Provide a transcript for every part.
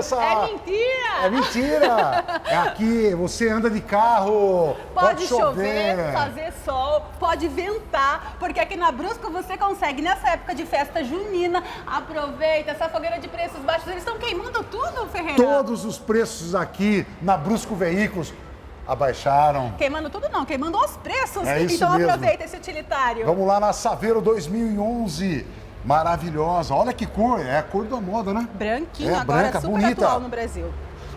Vanessa! É mentira! É mentira! É aqui, você anda de carro, Pode chover, fazer sol, pode ventar, porque aqui na Brusco você consegue, nessa época de festa junina, aproveita essa fogueira de preços baixos. Eles estão queimando tudo, Ferreira? Todos os preços aqui na Brusco Veículos abaixaram. Queimando tudo não, queimando os preços. É isso então mesmo. aproveita esse utilitário. Vamos lá na Saveiro 2011. Maravilhosa. Olha que cor, é a cor da moda, né? Branquinho, É, agora branca, super bonita. atual no Brasil.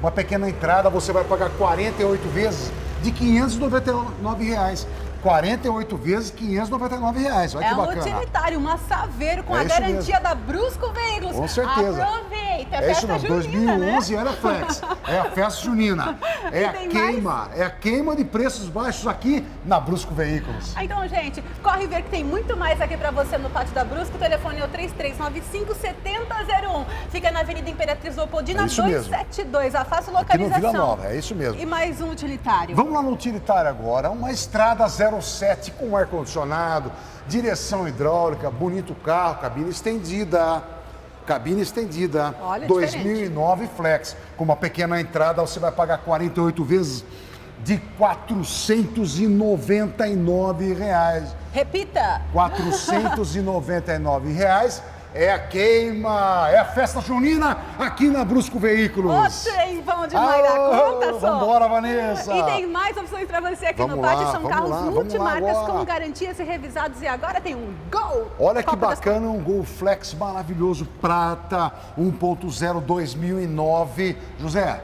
Uma pequena entrada, você vai pagar 48 vezes de R$ 599. 48 vezes R$ 599. Olha É que um bacana. utilitário, uma Saveiro com É a isso garantia da Brusco Veículos. Com certeza. Aproveita, É isso festa mesmo, junina, 2011 né? era flex, é a festa junina, é E a tem queima, é a queima de preços baixos aqui na Brusco Veículos. Então, gente, corre ver que tem muito mais aqui pra você no Pátio da Brusco. O telefone é o 3395-7001. Fica na Avenida Imperatriz Leopoldina É isso mesmo. 272. A fácil Aqui no localização. Vila Nova, é isso mesmo. E mais um utilitário. Vamos lá no utilitário agora, uma estrada 07 com ar-condicionado, direção hidráulica, bonito carro, cabine estendida. Cabine estendida, Olha, 2009 Flex. Com uma pequena entrada, você vai pagar 48 vezes de R$ 499. Repita. R$ 499 é a queima, é a festa junina aqui na Brusco Veículos. O trem bom demais da conta, só. Vambora, Vanessa. E tem mais opções pra você aqui Vamos no lá, pátio. São vamos carros lá, vamos lá multimarcas agora. com garantias e revisados. E agora tem um Gol. Olha que Copa das bacana, um Gol Flex maravilhoso, prata, 1.0 2009. José,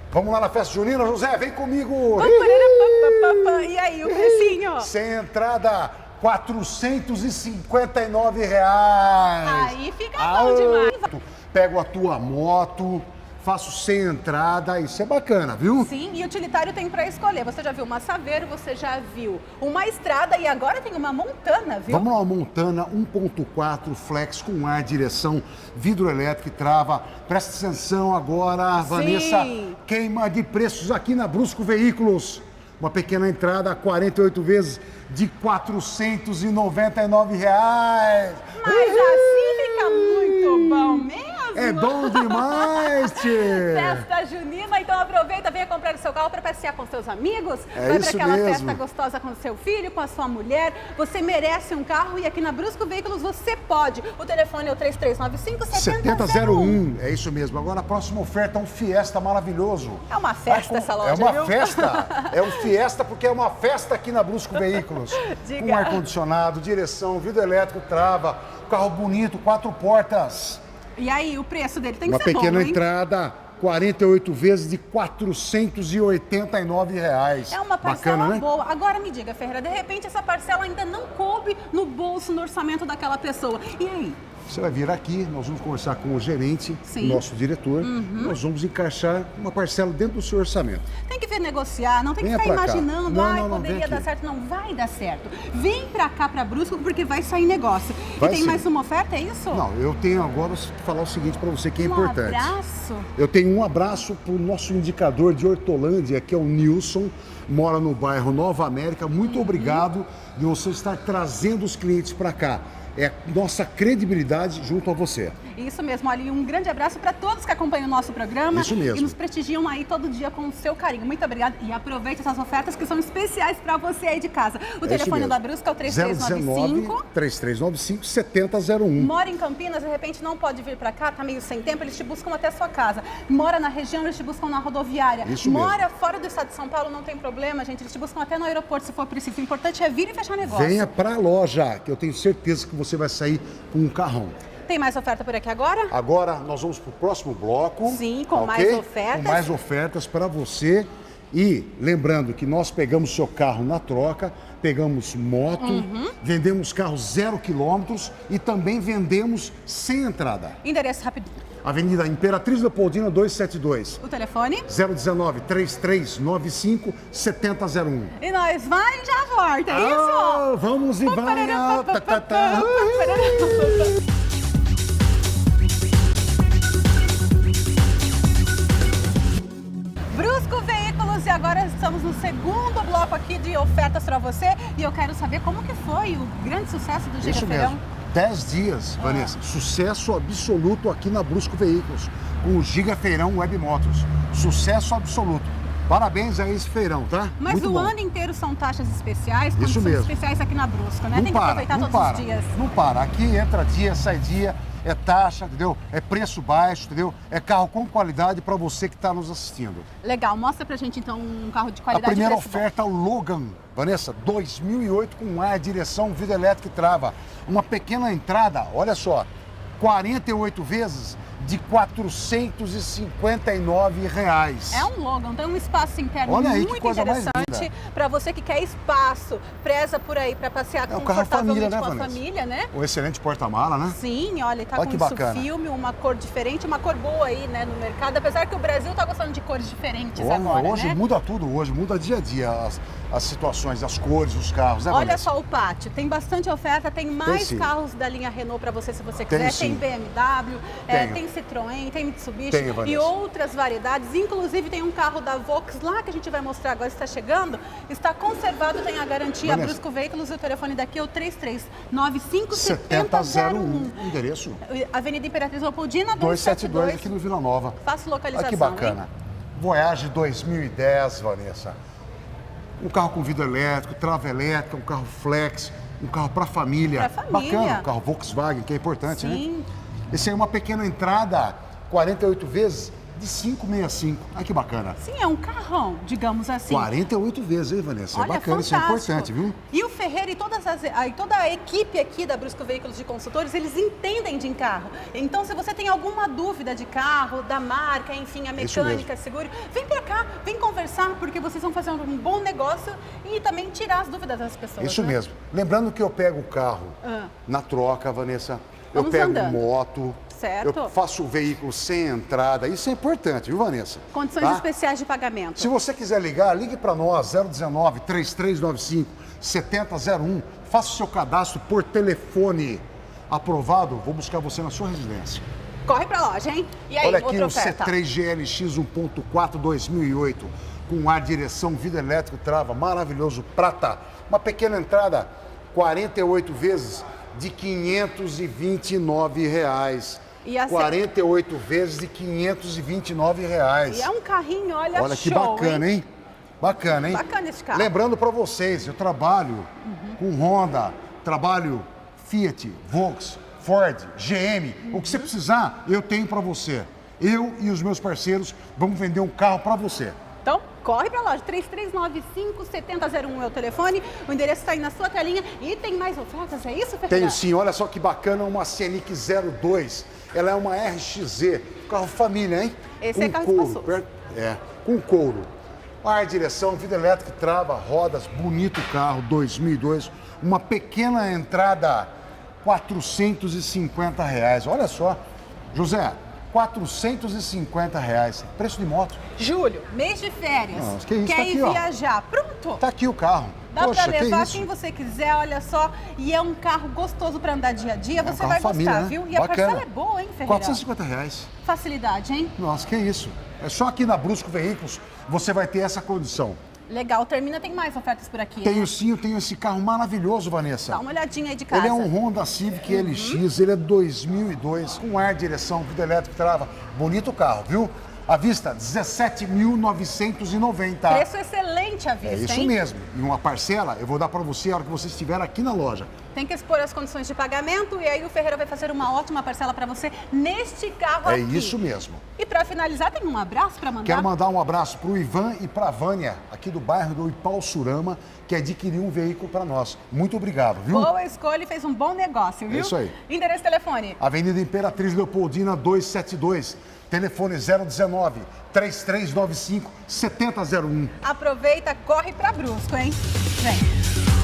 vamos lá na festa junina, José, vem comigo. E aí, o precinho? Sem entrada, R$ 459. Aí fica bom demais. Pego a tua moto, faço sem entrada, isso é bacana, viu? Sim, e utilitário tem pra escolher. Você já viu uma Saveiro, você já viu uma Estrada e agora tem uma Montana, viu? Vamos lá, uma Montana 1.4 Flex com ar, direção, vidro elétrico e trava. Presta atenção agora, Vanessa. Queima de preços aqui na Brusco Veículos. Uma pequena entrada, 48 vezes de R$ 499. Mas assim fica muito bom mesmo. É bom demais, tchê! Festa junina, então aproveita, venha comprar o seu carro para passear com seus amigos. É vai isso para aquela mesmo. festa gostosa com o seu filho, com a sua mulher. Você merece um carro e aqui na Brusco Veículos você pode. O telefone é o 3395-7001. É isso mesmo. Agora a próxima oferta é um Fiesta maravilhoso. É uma festa essa loja, É uma viu? festa. É um Fiesta porque é uma festa aqui na Brusco Veículos. Diga. Com ar-condicionado, direção, vidro elétrico, trava, carro bonito, 4 portas. E aí, o preço dele tem que Uma ser pequena bom, hein? entrada, 48 vezes de R$ 489. É uma parcela Bacana, né? boa. Agora me diga, Ferreira, de repente essa parcela ainda não coube no bolso, no orçamento daquela pessoa. E aí? Você vai vir aqui, nós vamos conversar com o gerente, Sim. o nosso diretor, nós vamos encaixar uma parcela dentro do seu orçamento. Tem que ver negociar, não tem que Venha ficar pra cá. imaginando, Não, ai, não, não, poderia vem dar aqui. certo. Não vai dar certo. Vem pra cá, pra Brusco, porque vai sair negócio. Vai e tem sim. mais uma oferta, é isso? Não, eu tenho agora que falar o seguinte para você que é importante. abraço? Eu tenho um abraço para o nosso indicador de Hortolândia, que é o Nilson, mora no bairro Nova América. Muito obrigado de você estar trazendo os clientes para cá. É nossa credibilidade junto a você. Isso mesmo, olha, e um grande abraço para todos que acompanham o nosso programa. Isso mesmo. E nos prestigiam aí todo dia com o seu carinho. Muito obrigada e aproveite essas ofertas que são especiais para você aí de casa. O telefone da Brusca é o 3395. 3395-7001. Mora em Campinas, de repente não pode vir para cá, tá meio sem tempo, eles te buscam até a sua casa. Mora na região, eles te buscam na rodoviária. Isso mesmo. Mora fora do estado de São Paulo, não tem problema, gente. Eles te buscam até no aeroporto, se for preciso. O importante é vir e fechar negócio. Venha para a loja, que eu tenho certeza que você vai sair com um carrão. Tem mais oferta por aqui agora? Agora nós vamos para o próximo bloco. Sim, com ok? mais ofertas. Com mais ofertas para você. E lembrando que nós pegamos seu carro na troca, pegamos moto, vendemos carro 0 quilômetros e também vendemos sem entrada. Endereço rápido. Avenida Imperatriz Leopoldina 272. O telefone? 019-3395-7001. E nós vai e já volta, é isso? Ah, vamos e vai! Tá, tá, tá. Brusco Veículos e agora estamos no segundo bloco aqui de ofertas para você e eu quero saber como que foi o grande sucesso do Giga Isso Feirão. mesmo. 10 dias, Vanessa. Sucesso absoluto aqui na Brusco Veículos, com o Giga Feirão Web Motors. Sucesso absoluto. Parabéns a esse feirão, tá? Mas muito o bom. ano inteiro são taxas especiais, Isso condições mesmo. especiais aqui na Brusco, né? Não Tem que para, aproveitar não todos para, os dias. não para. Aqui entra dia, sai dia, é taxa, entendeu? É preço baixo, entendeu? É carro com qualidade para você que está nos assistindo. Legal, mostra pra gente então um carro de A qualidade. primeira e preço bom. oferta, o Logan, Vanessa, 2008 com ar, direção, vidro elétrico e trava. Uma pequena entrada, olha só, 48 vezes de R$ 459. É um Logan, tem um espaço interno Olha aí, que muito coisa mais interessante para você que quer espaço, preza por aí para passear É um carro família, confortavelmente né, com a Vanessa? família, né? Um excelente porta-mala, né? Sim, olha, ele tá Olha com que isso bacana. filme, uma cor diferente, uma cor boa aí, né, no mercado, apesar que o Brasil tá gostando de cores diferentes agora, hoje né? muda tudo, hoje muda dia a dia as situações, as cores, os carros, né, Olha Vanessa? só o pátio, tem bastante oferta, tem mais sim. carros da linha Renault para você se você Tem quiser, sim. tem BMW, Tenho. tem Citroën, tem Mitsubishi Tenho, Vanessa. e outras variedades, inclusive tem um carro da Volks lá que a gente vai mostrar agora, está chegando, está conservado, tem a garantia Vanessa. Brusco Veículos e o telefone daqui é o 3395 7001, endereço Avenida Imperatriz Leopoldina 272 aqui no Vila Nova. Fácil localização, Olha que bacana. hein? Voyage 2010, Vanessa. Um carro com vidro elétrico, trava elétrica, um carro flex, um carro para família. Pra família. Bacana, um carro Volkswagen, que é importante, Sim. né? Esse aí é uma pequena entrada, 48 vezes de 565. Olha que bacana. Sim, é um carrão, digamos assim. 48 vezes, hein, Vanessa? Olha, é bacana, isso é fantástico. importante, viu? E o Ferreira e toda a equipe aqui da Brusco Veículos de Consultores, eles entendem de carro. Então, se você tem alguma dúvida de carro, da marca, enfim, a Isso mecânica, seguro, vem pra cá, vem conversar, porque vocês vão fazer um bom negócio e também tirar as dúvidas das pessoas. Isso né? mesmo. Lembrando que eu pego o carro Ah. na troca, Vanessa. Eu Vamos pego andando. moto. Certo. Eu faço o veículo sem entrada. Isso é importante, viu, Vanessa? Condições Tá? especiais de pagamento. Se você quiser ligar, ligue para nós, 019 3395 7001. Faça o seu cadastro por telefone. Aprovado, vou buscar você na sua residência. Corre pra loja, hein? E aí, Olha aqui outra o oferta. C3 GLX 1.4 2008, com ar, direção, vidro elétrico, trava, maravilhoso, prata. Uma pequena entrada, 48 vezes de R$ 529 reais. E a 48 vezes de R$ 529 reais. E é um carrinho, olha, Olha que show, bacana, hein? Bacana, hein? Bacana esse carro. Lembrando para vocês, eu trabalho com Honda, trabalho Fiat, Volks, Ford, GM. O que você precisar, eu tenho para você. Eu e os meus parceiros vamos vender um carro para você. Então, corre pra loja, 3395-7001 é o telefone, o endereço está aí na sua telinha e tem mais ofertas, é isso, Ferreira? Tenho sim, olha só que bacana, uma Scenic 02. Ela é uma RXZ, carro família, hein? Esse com é carro couro, espaçoso. com couro. Ar, direção, vidro elétrico, trava, rodas, bonito carro, 2002. Uma pequena entrada, R$ 450 reais. Olha só, José, R$ 450 reais. Preço de moto. Julho, mês de férias, Nossa, que isso, quer tá ir aqui, ó. viajar, pronto? Tá aqui o carro. Dá Poxa, pra que levar isso? quem você quiser, olha só, e é um carro gostoso pra andar dia a dia, um você carro vai família, gostar, né? viu? E a Bacana. parcela é boa, hein, Ferreira? 450 reais. Facilidade, hein? Nossa, que isso. É só aqui na Brusco Veículos você vai ter essa condição. Legal, termina, tem mais ofertas por aqui. Tenho né? sim, eu tenho esse carro maravilhoso, Vanessa. Dá uma olhadinha aí de casa. Ele é um Honda Civic LX, ele é 2002, com ar, direção, vidro elétrico, trava. Bonito carro, viu? À vista, R$ 17.990. Preço excelente à vista, É isso hein? mesmo. E uma parcela eu vou dar para você a hora que você estiver aqui na loja. Tem que expor as condições de pagamento e aí o Ferreira vai fazer uma ótima parcela para você neste carro É aqui. isso mesmo. E para finalizar, tem um abraço para mandar? Quero mandar um abraço para o Ivan e para a Vânia, aqui do bairro do Ipauçurama, que adquiriu um veículo para nós. Muito obrigado, viu? Boa escolha e fez um bom negócio, viu? É isso aí. Endereço e telefone? Avenida Imperatriz Leopoldina 272, telefone 019 3395 7001. Aproveita, corre para Brusco, hein? Vem.